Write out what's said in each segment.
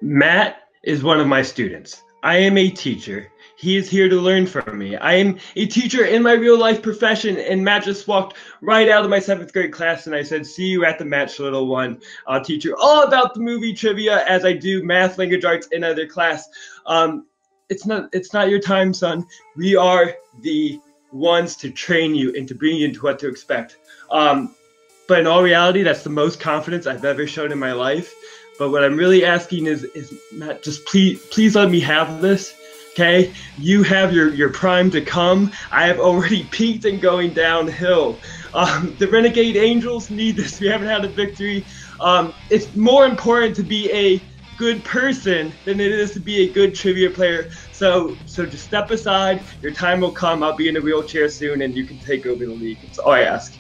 Matt is one of my students. I am a teacher. He is here to learn from me. I am a teacher in my real life profession, and Matt just walked right out of my seventh grade class, and I said, "See you at the match, little one. I'll teach you all about the movie trivia as I do math, language arts, and other class." It's not your time, son. We are the ones to train you and to bring you into what to expect. But in all reality, that's the most confidence I've ever shown in my life. But what I'm really asking is Matt, just please let me have this. Okay, you have your prime to come. I have already peaked and going downhill. The Renegade Angels need this. We haven't had a victory. It's more important to be a good person than it is to be a good trivia player. So just step aside. Your time will come. I'll be in a wheelchair soon, and you can take over the league. That's all I ask.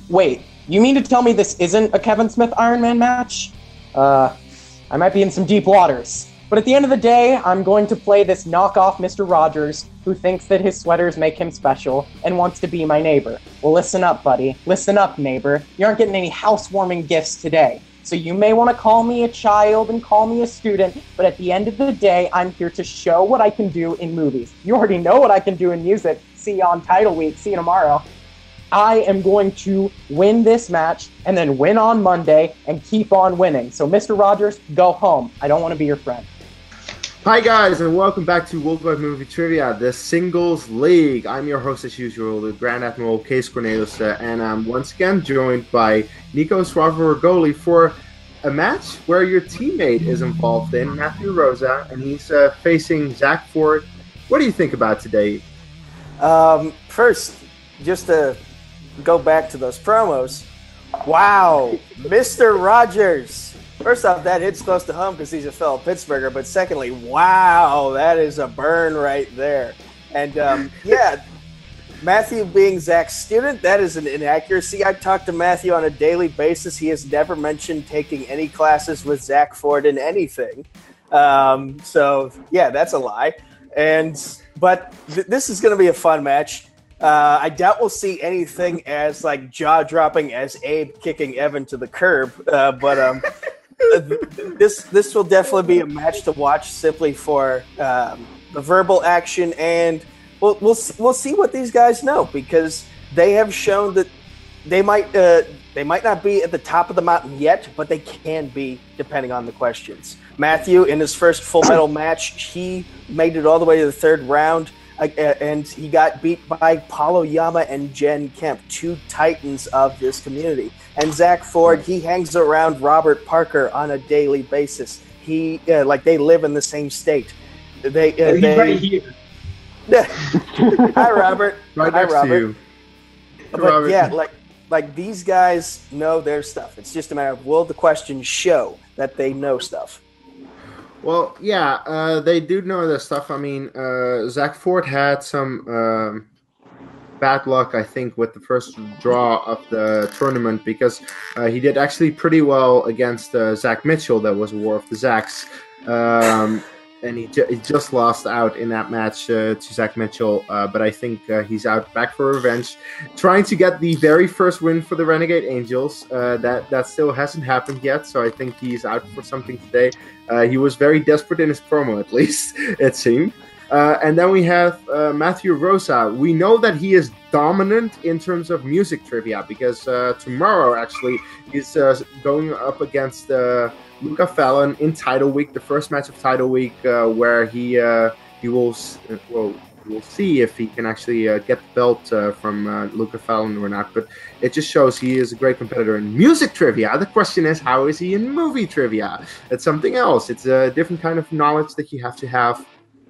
Wait, you mean to tell me this isn't a Kevin Smith Iron Man match? I might be in some deep waters. But at the end of the day, I'm going to play this knockoff Mr. Rogers who thinks that his sweaters make him special and wants to be my neighbor. Well, listen up, buddy. Listen up, neighbor. You aren't getting any housewarming gifts today. So you may want to call me a child and call me a student, but at the end of the day, I'm here to show what I can do in movies. You already know what I can do in music. See you on Title Week. See you tomorrow. I am going to win this match and then win on Monday and keep on winning. So, Mr. Rogers, go home. I don't want to be your friend. Hi, guys, and welcome back to Worldwide Movie Trivia, the Singles League. I'm your host, as usual, the Grand Admiral Case Cornelius, and I'm once again joined by Nico Swavarogoli for a match where your teammate is involved in, Matthew Rosa, and he's facing Zack Ford. What do you think about today? First, just to go back to those promos. Wow, Mr. Rogers. First off, that hit's close to home because he's a fellow Pittsburgher. But secondly, wow, that is a burn right there. And yeah, Matthew being Zach's student, that is an inaccuracy. I talk to Matthew on a daily basis. He has never mentioned taking any classes with Zack Ford in anything. So yeah, that's a lie. But this is going to be a fun match. I doubt we'll see anything as like jaw-dropping as Abe kicking Evan to the curb, but this will definitely be a match to watch simply for the verbal action, and we'll see what these guys know, because they have shown that they might not be at the top of the mountain yet, but they can be depending on the questions. Matthew, in his first Full Metal match, he made it all the way to the third round. And he got beat by Paulo Yama and Jen Kemp, two titans of this community. And Zack Ford, he hangs around Robert Parker on a daily basis. He they live in the same state. He's right here. Hi, Robert. Right Hi, next Robert. to you. But Robert. yeah, like these guys know their stuff. It's just a matter of, will the questions show that they know stuff? Well, yeah, they do know their stuff. I mean, Zack Ford had some bad luck, I think, with the first draw of the tournament, because he did actually pretty well against Zach Mitchell. That was a War of the Zacks. And he just lost out in that match to Zach Mitchell. But I think he's out back for revenge, trying to get the very first win for the Renegade Angels. That still hasn't happened yet, so I think he's out for something today. He was very desperate in his promo, at least, it seemed. And then we have Matthew Rosa. We know that he is dominant in terms of music trivia, because tomorrow, actually, he's going up against Luca Fallon in Title Week, the first match of Title Week, where we'll see if he can actually get the belt from Luca Fallon or not. But it just shows he is a great competitor in music trivia. The question is, how is he in movie trivia? It's something else. It's a different kind of knowledge that you have to have.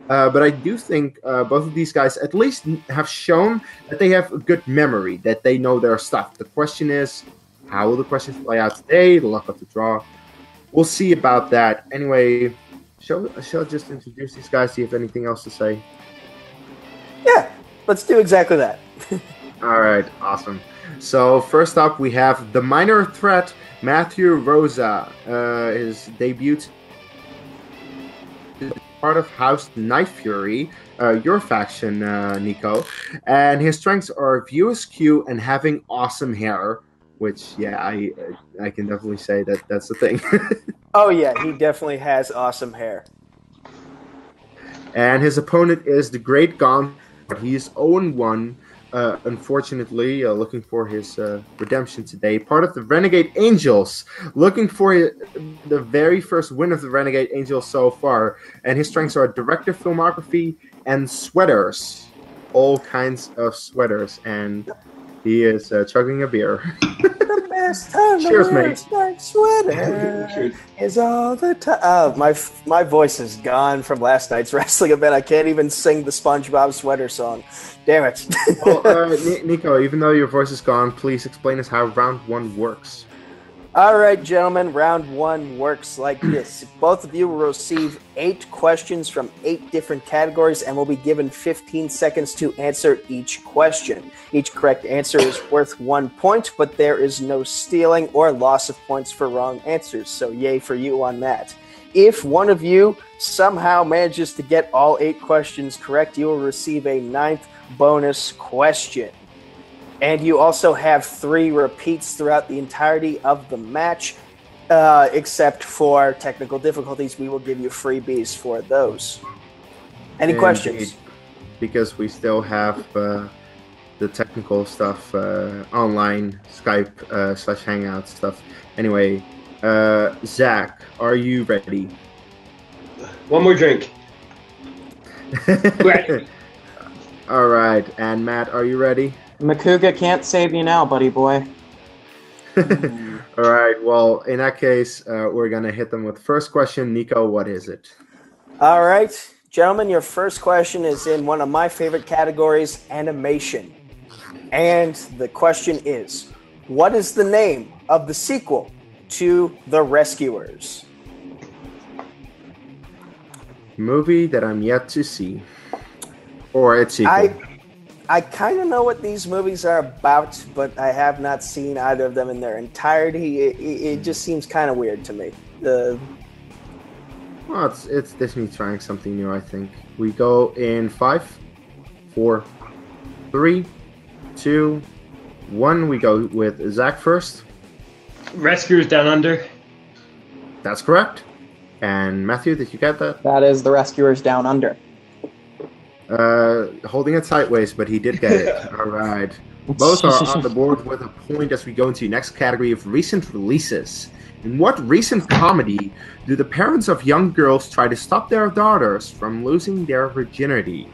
But I do think both of these guys at least have shown that they have a good memory, that they know their stuff. The question is, how will the questions play out today? The luck of the draw. We'll see about that. Anyway, shall just introduce these guys, see if anything else to say. Yeah, let's do exactly that. All right, awesome. So first up, we have the minor threat, Matthew Rosa. His debut is part of House Nightfury, your faction, Nico. And his strengths are view askew and having awesome hair. Which, yeah, I can definitely say that's the thing. Oh yeah, he definitely has awesome hair. And his opponent is the Great Gonzo. He's 0-1. Unfortunately, looking for his redemption today. Part of the Renegade Angels, looking for the very first win of the Renegade Angels so far. And his strengths are director, filmography, and sweaters. All kinds of sweaters. And he is chugging a beer. The best time Cheers, to wear a mate. striped sweater is all the time. My voice is gone from last night's wrestling event. I can't even sing the SpongeBob sweater song. Damn it. Well, Nico, even though your voice is gone, please explain us how round 1 works. All right, gentlemen, round 1 works like this. Both of you will receive 8 questions from 8 different categories and will be given 15 seconds to answer each question. Each correct answer is worth 1 point, but there is no stealing or loss of points for wrong answers, so yay for you on that. If one of you somehow manages to get all 8 questions correct, you will receive a 9th bonus question. And you also have 3 repeats throughout the entirety of the match, except for technical difficulties. We will give you freebies for those. Any questions? Because we still have the technical stuff online, Skype / Hangout stuff. Anyway, Zach, are you ready? One more drink. Ready. All right, and Matt, are you ready? Makuga can't save you now, buddy boy. All right, well, in that case, we're going to hit them with the first question. Nico, what is it? All right, gentlemen, your first question is in one of my favorite categories, animation. And the question is, what is the name of the sequel to The Rescuers? Movie that I'm yet to see. Or its sequel. I kind of know what these movies are about, but I have not seen either of them in their entirety. It just seems kind of weird to me. Well, it's Disney trying something new, I think. We go in 5, 4, 3, 2, 1. We go with Zach first. Rescuers Down Under. That's correct. And Matthew, did you get that? That is The Rescuers Down Under. Holding it sideways, but he did get it. All right. Both are on the board with a point as we go into the next category of recent releases. In what recent comedy do the parents of young girls try to stop their daughters from losing their virginity?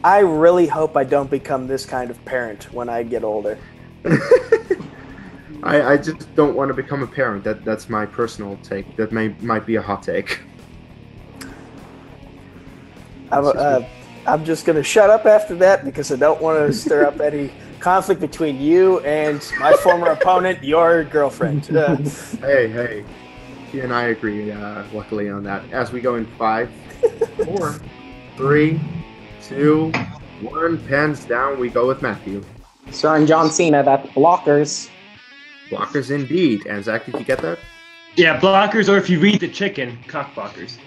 I really hope I don't become this kind of parent when I get older. I just don't want to become a parent. That's my personal take. That might be a hot take. I'm just going to shut up after that because I don't want to stir up any conflict between you and my former opponent, your girlfriend. Hey. She and I agree, luckily, on that. As we go in 5, 4, 3, 2, 1. Pens down. We go with Matthew. Starring John Cena, that's Blockers. Blockers indeed. And Zach, did you get that? Yeah, Blockers, or if you read the chicken, cock blockers.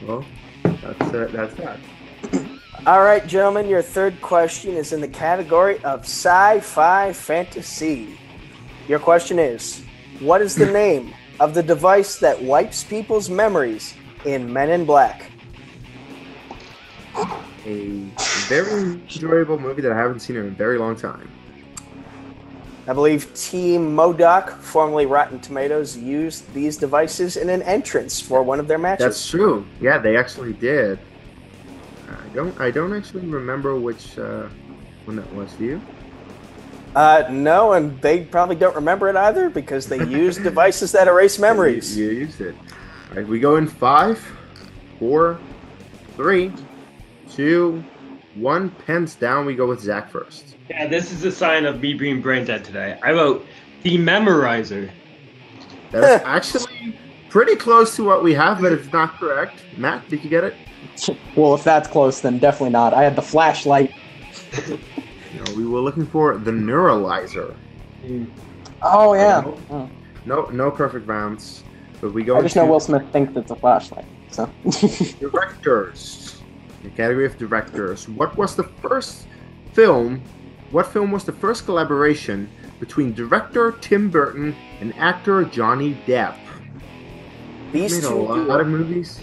Well, that's that. All right, gentlemen, your third question is in the category of sci-fi fantasy. Your question is, what is the name of the device that wipes people's memories in Men in Black? A very enjoyable movie that I haven't seen in a very long time. I believe Team MODOK, formerly Rotten Tomatoes, used these devices in an entrance for one of their matches. That's true. Yeah, they actually did. I don't actually remember which one that was. Do you? No, and they probably don't remember it either because they used devices that erase memories. You used it. All right, we go in 5, 4, 3, 2, 1. Pens down. We go with Zach first. Yeah, this is a sign of me being brain dead today. I wrote the memorizer. That's actually pretty close to what we have, but it's not correct. Matt, did you get it? Well, if that's close, then definitely not. I had the flashlight. No, we were looking for the neuralizer. Oh, yeah. No perfect rounds. But we go I just know Will Smith thinks it's a flashlight. So. Directors. The category of directors. What film was the first collaboration between director Tim Burton and actor Johnny Depp? These Made a two lot of movies.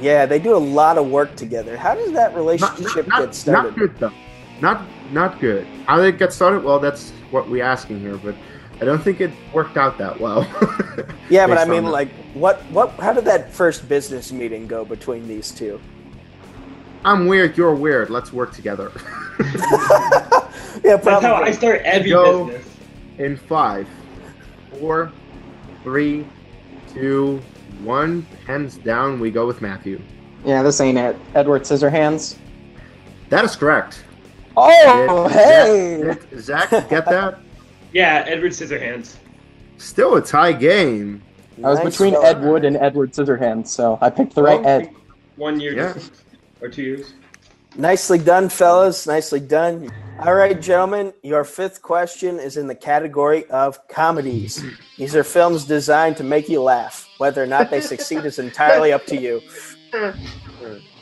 Yeah, they do a lot of work together. How does that relationship get started? Not good though. Not good. How did it get started? Well, that's what we're asking here, but I don't think it worked out that well. Yeah, but I mean, like, how did that first business meeting go between these two? I'm weird, you're weird. Let's work together. Yeah, That's probably. how I start every Go business. in 5, 4, 3, 2, 1. Hands down, we go with Matthew. Yeah, this ain't it. Edward Scissorhands. That is correct. Oh, hey! Did Zach get that? Yeah, Edward Scissorhands. Still a tie game. I was Nice between going. Edward and Edward Scissorhands, so I picked the right Ed. 1 year Yeah. difference. Or 2 years. Nicely done, fellas. Nicely done. All right, gentlemen, your 5th question is in the category of comedies. These are films designed to make you laugh. Whether or not they succeed is entirely up to you.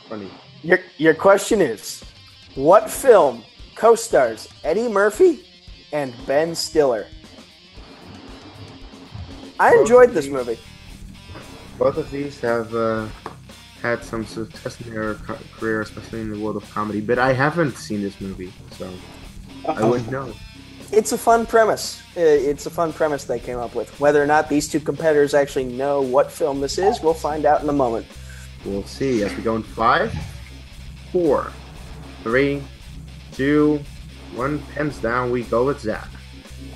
Funny. Your question is, what film co-stars Eddie Murphy and Ben Stiller? I enjoyed this movie. Both of these have had some success in their career, especially in the world of comedy, but I haven't seen this movie, so I wouldn't know. It's a fun premise. It's a fun premise they came up with. Whether or not these two competitors actually know what film this is, we'll find out in a moment. We'll see as we go in 5, 4, 3, 2, 1. Hands down, we go with Zach.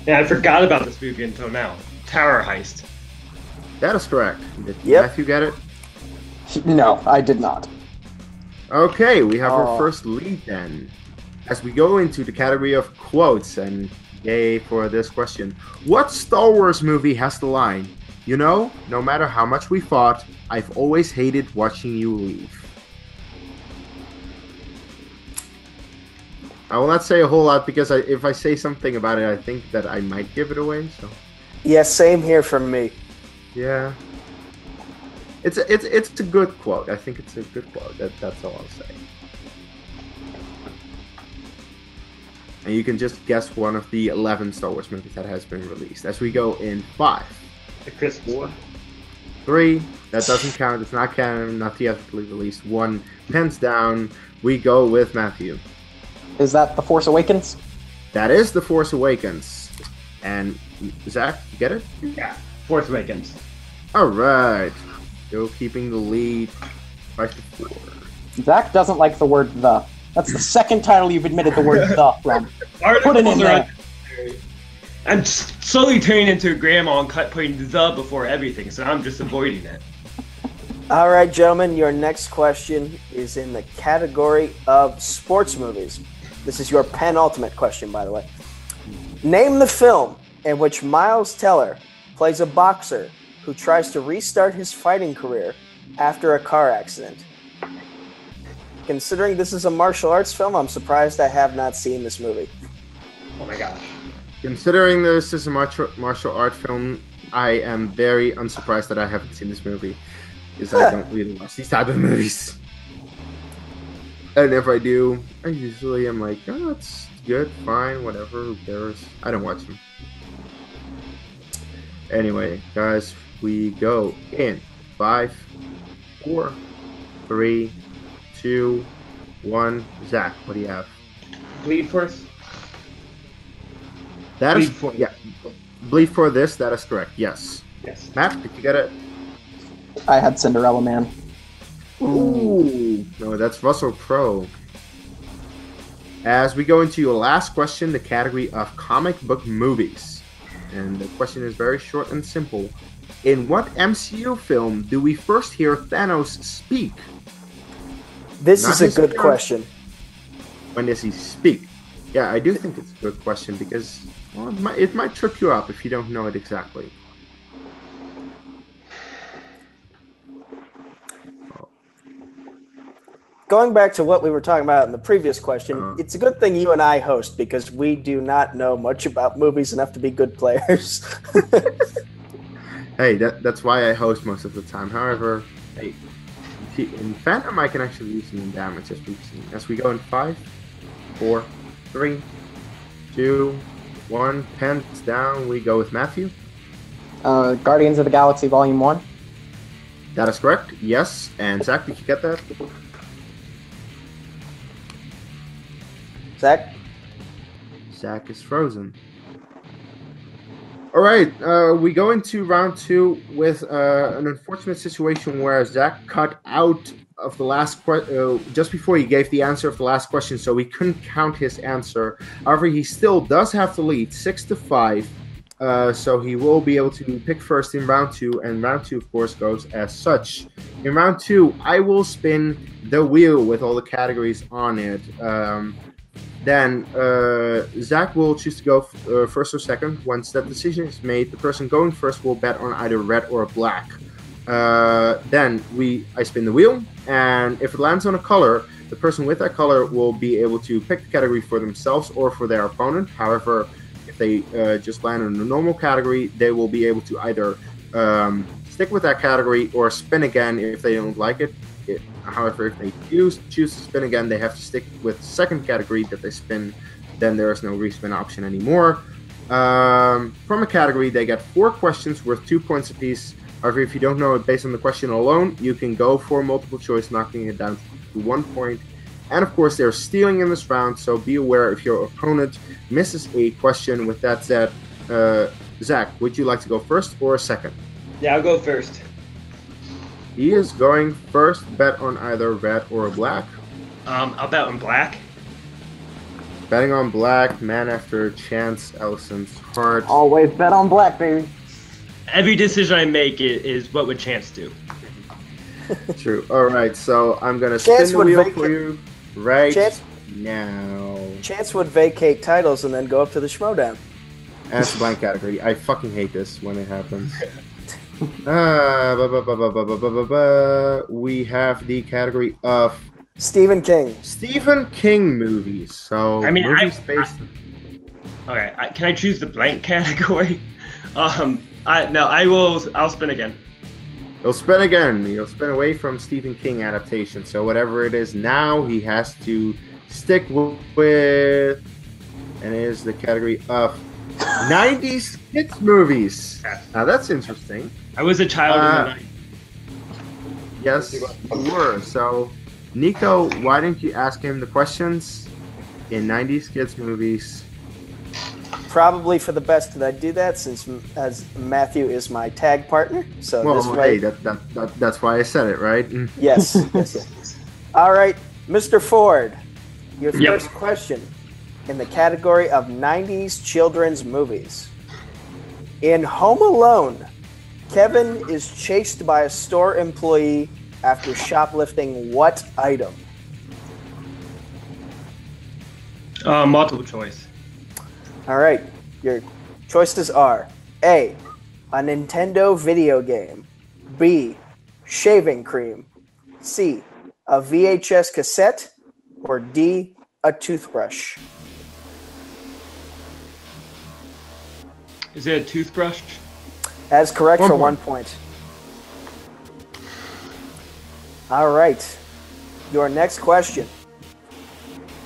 Yeah, I forgot about this movie until now. Tower Heist. That is correct. Did Yep. Matthew get it? No, I did not. Okay, we have Oh. our first lead then. As we go into the category of quotes, and yay for this question. What Star Wars movie has the line, "You know, no matter how much we fought, I've always hated watching you leave"? I will not say a whole lot because if I say something about it, I think that I might give it away. So Yeah, same here from me. yeah, it's a good quote. I think it's a good quote. That's all I'll say. And you can just guess one of the 11 Star Wars movies that has been released. As we go in 5, The Christmas 4, one. 3. That doesn't count. It's not canon. Not theatrically released. 1. Pens down. We go with Matthew. Is that The Force Awakens? That is The Force Awakens. And Zach, you get it? Yeah. Force Awakens. All right. Still keeping the lead. 5 to 4. Zach doesn't like the word the. That's the second title you've admitted the word the from. Put it in there. I'm slowly turning into a grandma and putting the before everything, so I'm just avoiding it. All right, gentlemen, your next question is in the category of sports movies. This is your penultimate question, by the way. Name the film in which Miles Teller plays a boxer who tries to restart his fighting career after a car accident. Considering this is a martial arts film, I'm surprised I have not seen this movie. Oh my gosh. Considering this is a martial art film, I am very unsurprised that I haven't seen this movie. Because I don't really watch these type of movies. And if I do, I usually am like, oh, it's good, fine, whatever, who cares? I don't watch them. Anyway, guys, we go in 5, 4, 3, 2, 1. Zach, what do you have? Bleed Force? That is Bleed for- yeah. Bleed for this. That is correct. Yes. Yes. Matt, did you get it? I had Cinderella Man. Ooh. No, that's Russell Crowe. As we go into your last question, the category of comic book movies. And the question is very short and simple. In what MCU film do we first hear Thanos speak? This Not is a his good appearance. question. When does he speak? Yeah, I do think it's a good question because well, it might trip you up if you don't know it exactly. Going back to what we were talking about in the previous question, it's a good thing you and I host because we do not know much about movies enough to be good players. Hey, that's why I host most of the time. However, hey, in Phantom I can actually use some damage as we've seen. As we go in 5, 4, 3, 2, one. Pens down. We go with Matthew. Guardians of the Galaxy Volume 1. That is correct. Yes. And Zach, did you get that? Zach? Zach is frozen. All right, we go into round 2 with an unfortunate situation where Zach cut out of the last just before he gave the answer of the last question, so we couldn't count his answer. However, he still does have the lead, 6-5. So he will be able to pick first in round 2, and round 2, of course, goes as such. In round 2, I will spin the wheel with all the categories on it. Then Zach will choose to go first or second. Once that decision is made, the person going first will bet on either red or black. Then I spin the wheel, and if it lands on a color, the person with that color will be able to pick the category for themselves or for their opponent. However, if they just land on a normal category, they will be able to either stick with that category or spin again if they don't like it. However, if they choose to spin again, they have to stick with the second category that they spin. Then there is no respin option anymore. From a category, they get 4 questions worth 2 points apiece. However, if you don't know it based on the question alone, you can go for multiple choice, knocking it down to 1 point. And of course, they're stealing in this round, so be aware if your opponent misses a question. With that said, Zach, would you like to go first or second? Yeah, I'll go first. He is going first. Bet on either red or black. I'll bet on black. Betting on black, man after Chance Ellison's heart. Always bet on black, baby. Every decision I make is what would Chance do. True. All right, so I'm going to spin the wheel for you right now. Chance would vacate titles and then go up to the Schmodown. And it's a blank category. I fucking hate this when it happens. We have the category of Stephen King. Stephen King movies. So I mean, movies based. Okay, can I choose the blank category? I'll spin again. He'll spin again. He'll spin away from Stephen King adaptation. So whatever it is now, he has to stick with, and it is the category of 90s kids movies. Now that's interesting. I was a child in the 90s. Yes, you were. So, Nico, why didn't you ask him the questions in 90s kids movies? Probably for the best that I do that, since as Matthew is my tag partner. So well, this way, that's why I said it, right? Yes. All right, Mr. Ford, your first question in the category of 90s children's movies. In Home Alone, Kevin is chased by a store employee after shoplifting what item? Multiple choice. All right, your choices are A, a Nintendo video game, B, shaving cream, C, a VHS cassette, or D, a toothbrush. Is it a toothbrush? That is correct for 1 point. All right. Your next question.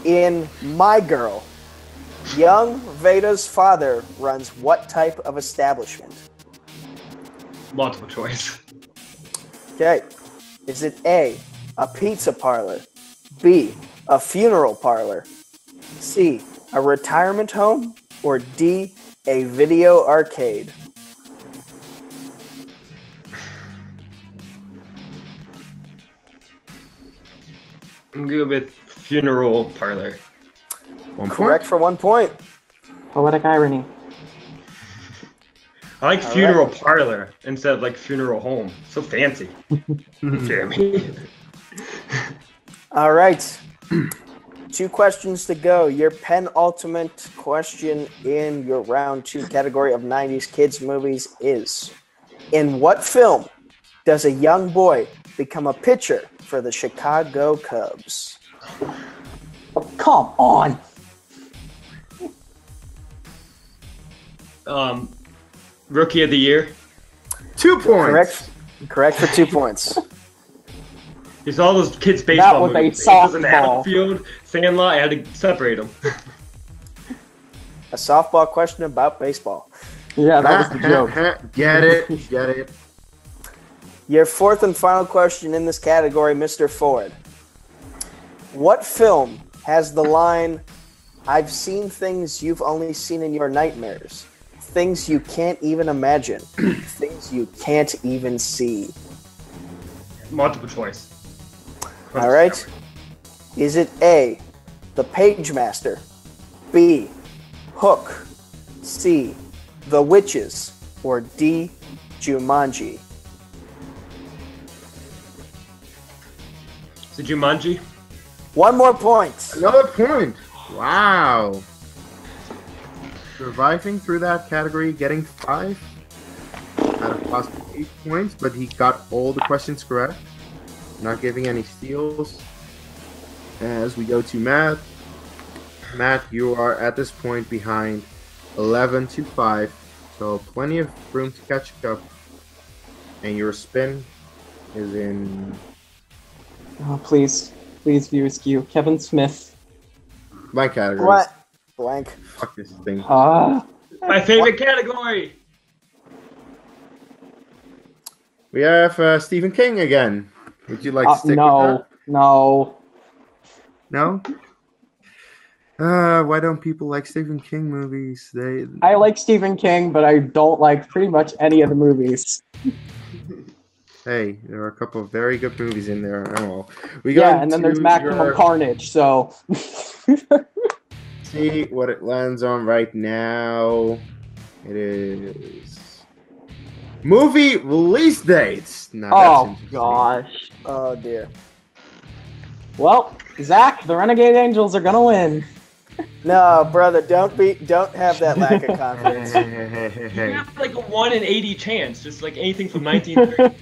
In My Girl, young Veda's father runs what type of establishment? Multiple choice. Okay. Is it A, a pizza parlor, B, a funeral parlor, C, a retirement home, or D, a video arcade? I'm good with funeral parlor. Correct for 1 point. Poetic irony. I like funeral parlor instead of like funeral home. So fancy. Jeremy. All right. 2 questions to go. Your penultimate question in your round 2 category of 90s kids movies is: in what film does a young boy become a pitcher for the Chicago Cubs? Oh, come on. Rookie of the year. 2 points. Correct for 2 points. It's all those kids' baseball That was movies. a It was an softball. outfield, Sandlot. I had to separate them. A softball question about baseball. Yeah, that was the joke. Get it. Your fourth and final question in this category, Mr. Ford. What film has the line, "I've seen things you've only seen in your nightmares, things you can't even imagine, things you can't even see"? Multiple choice. All right. Is it A, The Page Master, B, Hook, C, The Witches, or D, Jumanji? Is it Jumanji? One more point. Another point. Wow. Surviving through that category, getting 5 out of possible 8 points, but he got all the questions correct. Not giving any steals. As we go to Matt. Matt, you are at this point behind 11-5, so plenty of room to catch up. And your spin is in... Oh, please view askew. Kevin Smith. my category. What? Blank. Fuck this thing. My favorite category. We have Stephen King again. Would you like to stick with that? No. No? Why don't people like Stephen King movies? I like Stephen King, but I don't like pretty much any of the movies. Hey, there are a couple of very good movies in there. Oh, and then there's Maximum Carnage, so... See what it lands on right now. It is... movie release dates! Now, Oh, that's gosh. Oh, dear. Well, Zach, the Renegade Angels are gonna win. No, brother, don't have that lack of confidence. Hey. You have like a 1 in 80 chance, just like anything from 1930.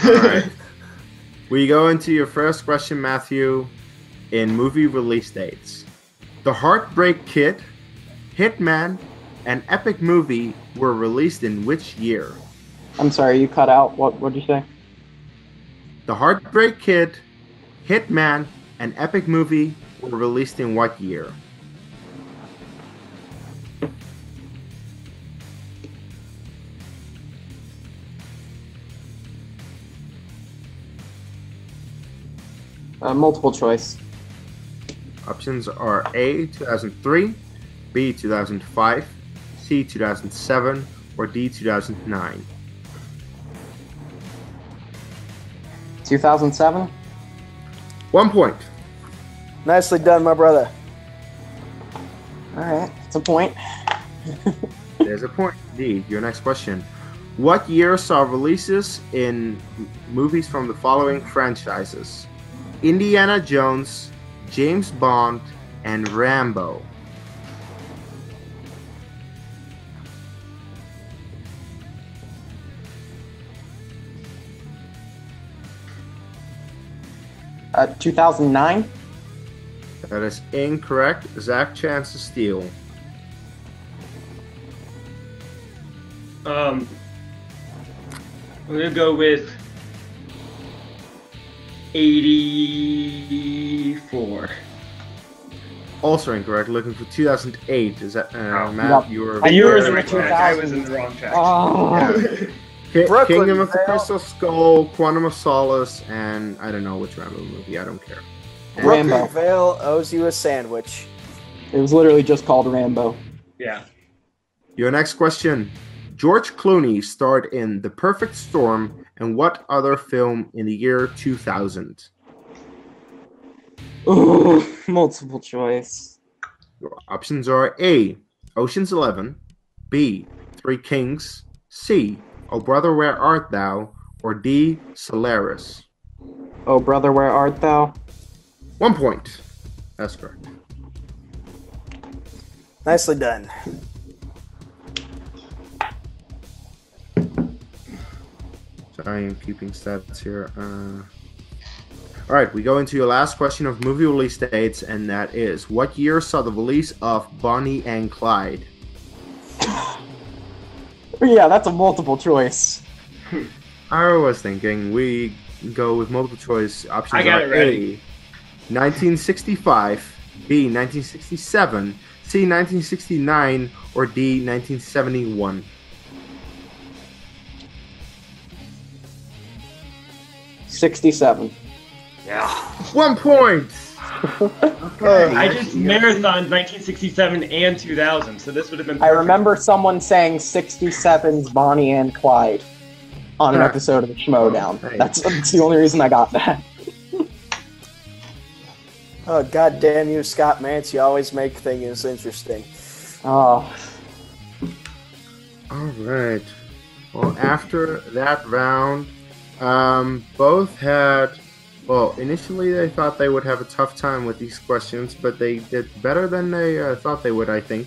Alright. We go into your first question, Matthew, in movie release dates. The Heartbreak Kid, Hitman, and Epic Movie were released in which year? I'm sorry, you cut out. What'd you say? The Heartbreak Kid, Hitman, and Epic Movie were released in what year? Multiple choice. Options are A, 2003, B, 2005, C, 2007, or D, 2009. 2007? 1 point. Nicely done, my brother. Alright, that's a point. There's a point. D, your next question. What year saw releases in movies from the following franchises? Indiana Jones, James Bond, and Rambo. Uh, 2009? That is incorrect. Zach, chance to steal. We're gonna go with 84. Also incorrect. Looking for 2008. Is that Matt? Yep. You were. I knew it was in right the track. I 2000s. was in the wrong track. Oh. Brooklyn, Kingdom of the fail. Crystal Skull, Quantum of Solace, and I don't know which Rambo movie. I don't care. Rambo. Vale owes you a sandwich. It was literally just called Rambo. Yeah. Your next question. George Clooney starred in The Perfect Storm and what other film in the year 2000? Ooh, multiple choice. Your options are A, Ocean's 11, B, Three Kings, C, Oh Brother, Where Art Thou, or D, Solaris. Oh, brother, where art thou? 1 point. That's correct. Nicely done. Sorry, I'm keeping stats here. All right, we go into your last question of movie release dates, and that is, what year saw the release of Bonnie and Clyde? Yeah, that's a multiple choice. I was thinking we go with multiple choice. Options I got are it ready. A, 1965, B, 1967, C, 1969, or D, 1971? 67. Yeah. 1 point! Okay. I just marathoned 1967 and 2000, so this would have been I perfect. remember someone saying 67's Bonnie and Clyde on an episode of the Schmodown. Hey. That's the only reason I got that. Oh, God damn you, Scott Mance. You always make things interesting. Oh, All right. Well, after that round, both had. Well, initially they thought they would have a tough time with these questions, but they did better than they thought they would, I think.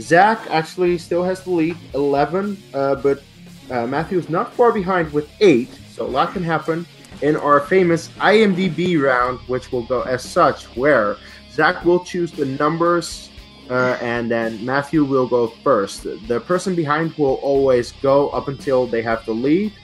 Zach actually still has the lead, 11, but Matthew is not far behind with 8, so a lot can happen in our famous IMDb round, which will go as such, where Zach will choose the numbers, and then Matthew will go first. The person behind will always go up until they have the lead,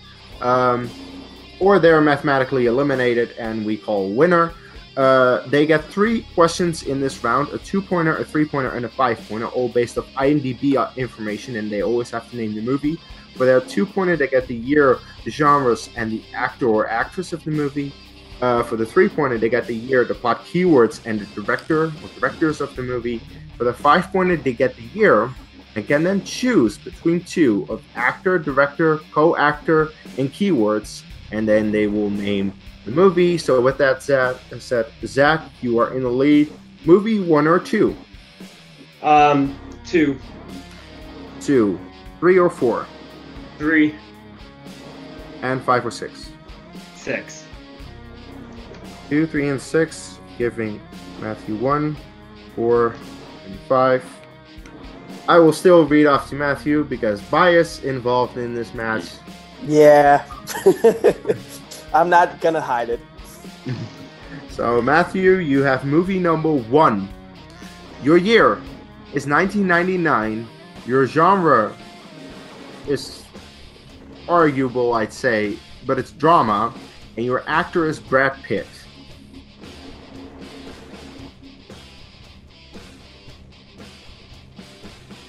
or they're mathematically eliminated and we call winner. They get 3 questions in this round, a 2-pointer, a 3-pointer, and a 5-pointer, all based off IMDb information, and they always have to name the movie. For their 2-pointer, they get the year, the genres, and the actor or actress of the movie. For the 3-pointer, they get the year, the plot keywords, and the director or directors of the movie. For the 5-pointer, they get the year and can then choose between 2 of actor, director, co-actor, and keywords, and then they will name the movie. So with that said, Zach, you are in the lead. Movie 1 or 2? 2. 2. 3 or 4? 3. And 5 or 6? 6. 2, 3, and 6, giving Matthew 1, 4, and 5. I will still read off to Matthew because bias involved in this match. Yeah. I'm not going to hide it. So, Matthew, you have movie number 1. Your year is 1999. Your genre is arguable, I'd say, but it's drama. And your actor is Brad Pitt.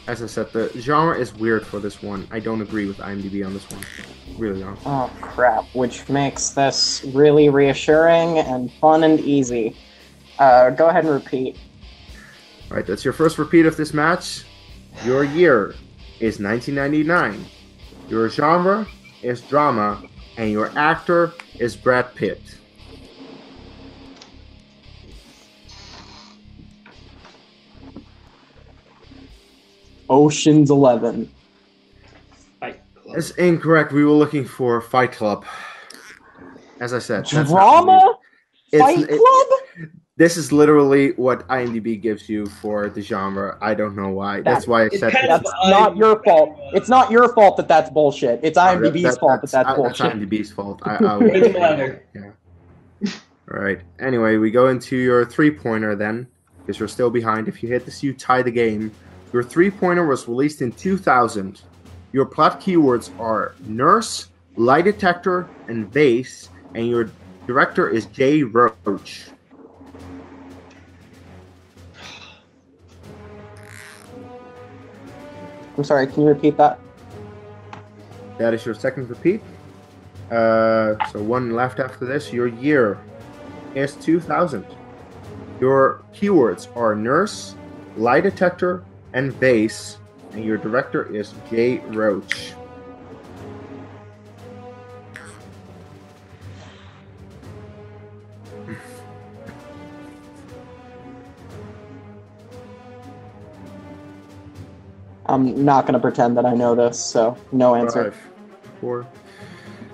As I said, the genre is weird for this one. I don't agree with IMDb on this one. Really don't. oh crap, which makes this really reassuring and fun and easy. Go ahead and repeat. Alright, that's your first repeat of this match. Your year is 1999. Your genre is drama. And your actor is Brad Pitt. Ocean's 11. That's incorrect. We were looking for Fight Club. As I said, that's Drama? not Fight Club? This is literally what IMDb gives you for the genre. I don't know why. That's why I said That's not your fault. It's not your fault that that's bullshit. It's IMDb's fault that that's bullshit. That's IMDb's fault. Doesn't matter. Yeah. All right. Anyway, we go into your 3-pointer then, because you're still behind. If you hit this, you tie the game. Your 3-pointer was released in 2000. Your plot keywords are nurse, lie detector, and vase, and your director is Jay Roach. I'm sorry, can you repeat that? That is your second repeat. So 1 left after this. Your year is 2000. Your keywords are nurse, lie detector, and vase, and your director is Jay Roach. I'm not going to pretend that I know this, so no answer. 5, 4.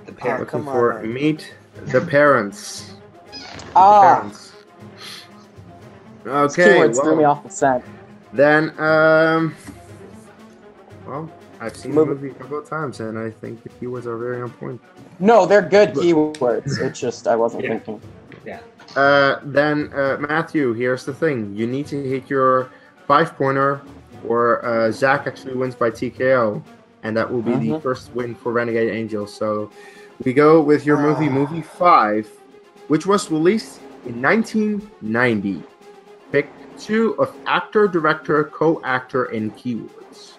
The Oh, parent. Looking come for on. Meet the Parents. Ah, Parents. these Okay, keywords threw me off the scent. then, well, I've seen the Movie. movie a couple of times, and I think the keywords are very on point. No, they're good keywords. It's just I wasn't Yeah. thinking. Then, Matthew, here's the thing. You need to hit your 5-pointer, or Zach actually wins by TKO, and that will be the first win for Renegade Angels. So we go with your movie 5, which was released in 1990. Pick 2 of actor, director, co-actor, and keywords.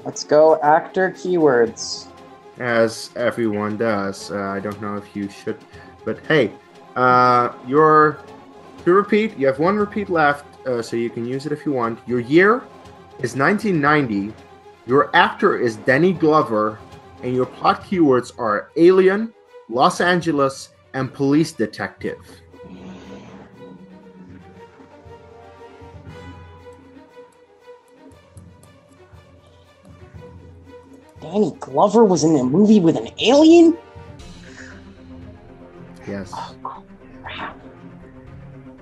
Let's go actor keywords. As everyone does. I don't know if you should, but hey, to repeat, you have 1 repeat left, so you can use it if you want. Your year is 1990. Your actor is Danny Glover, and your plot keywords are alien, Los Angeles, and police detective. Danny Glover was in a movie with an alien? Yes. Oh, crap.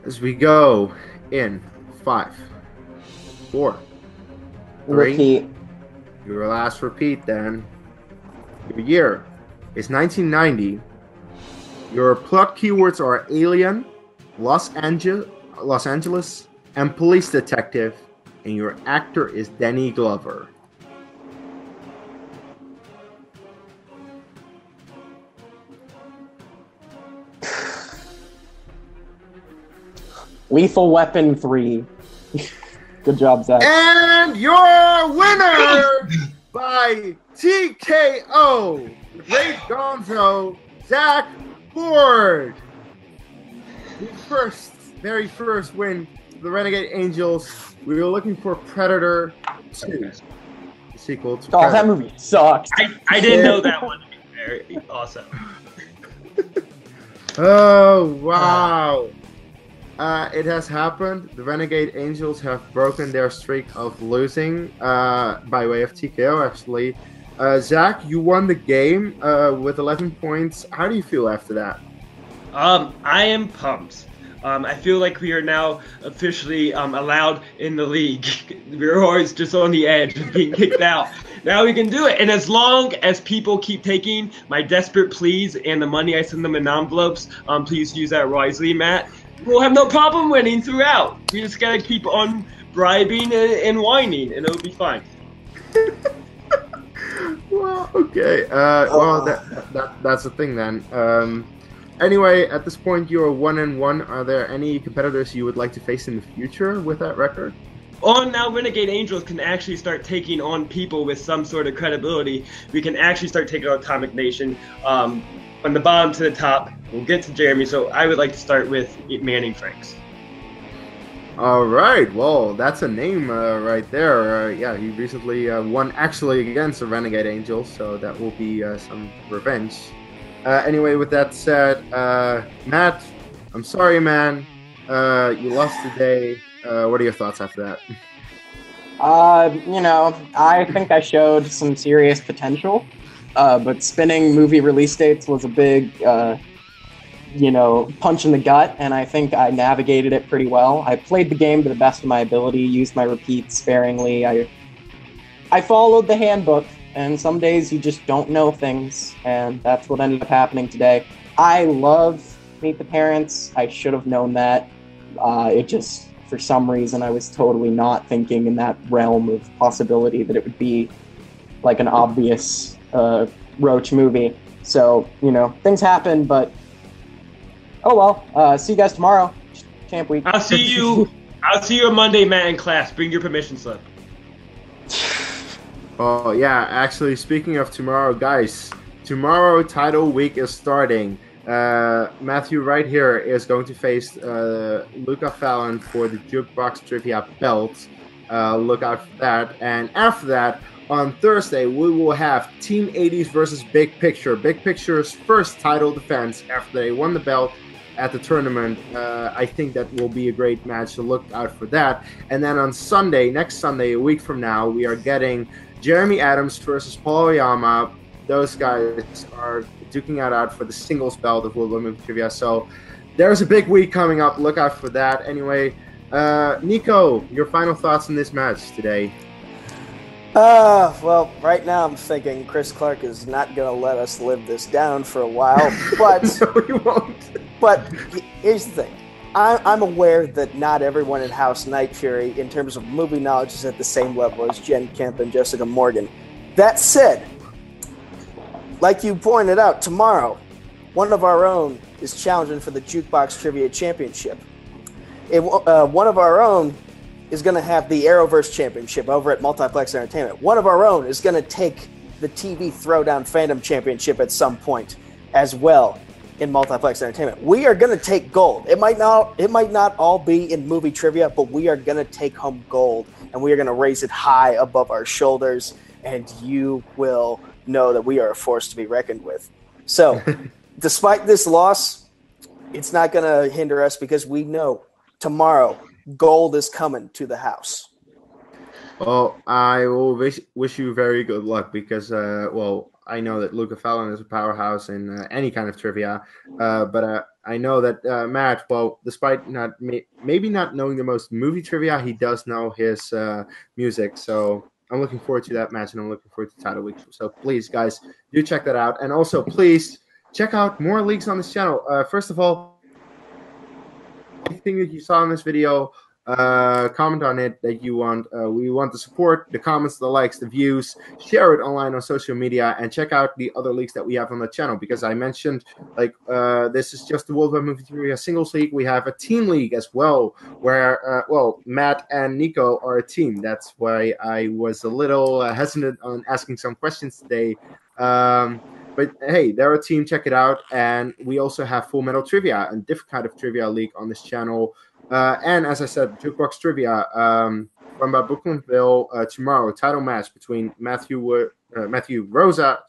As we go in 5, 4, 3. Repeat. Your last repeat then. Your year is 1990. Your plot keywords are alien, Los Angeles, and police detective, and your actor is Danny Glover. Lethal Weapon 3. Good job, Zach. And your winner by TKO, Great Gonzo, Zack Ford. His very first win for the Renegade Angels. We were looking for Predator 2, the sequel to Predator. That movie sucks. I didn't know that one. Very awesome. Oh, wow. It has happened. The Renegade Angels have broken their streak of losing by way of TKO, actually. Zach, you won the game with 11 points. How do you feel after that? I am pumped. I feel like we are now officially allowed in the league. We were always just on the edge of being kicked out. Now we can do it. And as long as people keep taking my desperate pleas and the money I send them in envelopes, please use that wisely, Matt. We'll have no problem winning throughout. We just gotta keep on bribing and whining, and it'll be fine. Well, okay. Well, that's the thing then. Anyway, at this point, you're 1-1. Are there any competitors you would like to face in the future with that record? Now Renegade Angels can actually start taking on people with some sort of credibility. We can actually start taking on Atomic Nation. From the bottom to the top, we'll get to Jeremy, so I would like to start with Manning Franks. All right, well, that's a name right there. Yeah, he recently won actually against the Renegade Angels, so that will be some revenge. Anyway, with that said, Matt, I'm sorry, man. You lost today. What are your thoughts after that? I think I showed some serious potential. But spinning movie release dates was a big, punch in the gut, and I think I navigated it pretty well. I played the game to the best of my ability, used my repeats sparingly. I followed the handbook, and some days you just don't know things, and that's what ended up happening today. I love Meet the Parents. I should have known that. It just, for some reason, I was totally not thinking in that realm of possibility that it would be like an obvious Roach movie. So, things happen, but oh well. See you guys tomorrow. Champ week. I'll see you on Monday, Matt, in class. Bring your permission slip. Oh, yeah. Actually, speaking of tomorrow, guys, tomorrow title week is starting. Matthew right here is going to face Luca Fallon for the Jukebox Trivia belt. Look out for that. And after that, on Thursday, we will have Team 80s versus Big Picture. Big Picture's first title defense after they won the belt at the tournament. I think that will be a great match, so look out for that. And then on Sunday, next Sunday, a week from now, we are getting Jeremy Adams versus Paul Oyama. Those guys are duking it out for the singles belt of World Movie Trivia. So there's a big week coming up. Look out for that. Anyway, Nico, your final thoughts on this match today? Well, right now I'm thinking Chris Clark is not going to let us live this down for a while, but No, he won't. But here's the thing. I'm aware that not everyone in House Nightfury, in terms of movie knowledge, is at the same level as Jen Kemp and Jessica Morgan. That said, like you pointed out, tomorrow, one of our own is challenging for the Jukebox Trivia Championship. One of our own is going to have the Arrowverse Championship over at Multiplex Entertainment. One of our own is going to take the TV Throwdown Fandom Championship at some point as well in Multiplex Entertainment. We are going to take gold. It might not all be in movie trivia, but we are going to take home gold, and we are going to raise it high above our shoulders, and you will know that we are a force to be reckoned with. So, despite this loss, it's not going to hinder us because we know tomorrow gold is coming to the house. Well, I will wish you very good luck because, I know that Luca Fallon is a powerhouse in any kind of trivia, but I know that Matt, despite maybe not knowing the most movie trivia, he does know his music. So I'm looking forward to that match, and I'm looking forward to Title Week. So please, guys, do check that out. And also, please check out more leagues on this channel. First of all, anything that you saw in this video, comment on it that you want. We want the support, the comments, the likes, the views. Share it online on social media, and check out the other leagues that we have on the channel. Because I mentioned, this is just the Worldwide Movie Trivia Singles League. We have a team league as well, where Matt and Nico are a team. That's why I was a little hesitant on asking some questions today. But hey, they're a team. Check it out. And we also have Full Metal Trivia, a different kind of trivia league on this channel. And as I said, Jukebox Trivia run by Brooklynville tomorrow. Title match between Matthew Rosa.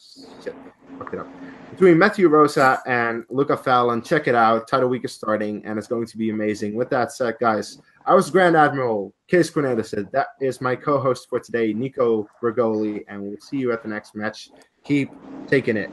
Shit, fucked it up. Between Matthew Rosa and Luca Fallon. Check it out. Title week is starting, and it's going to be amazing. With that said, guys, I was Grand Admiral Case Cornelius. That is my co-host for today, Nico Bergoli, and we'll see you at the next match. Keep taking it.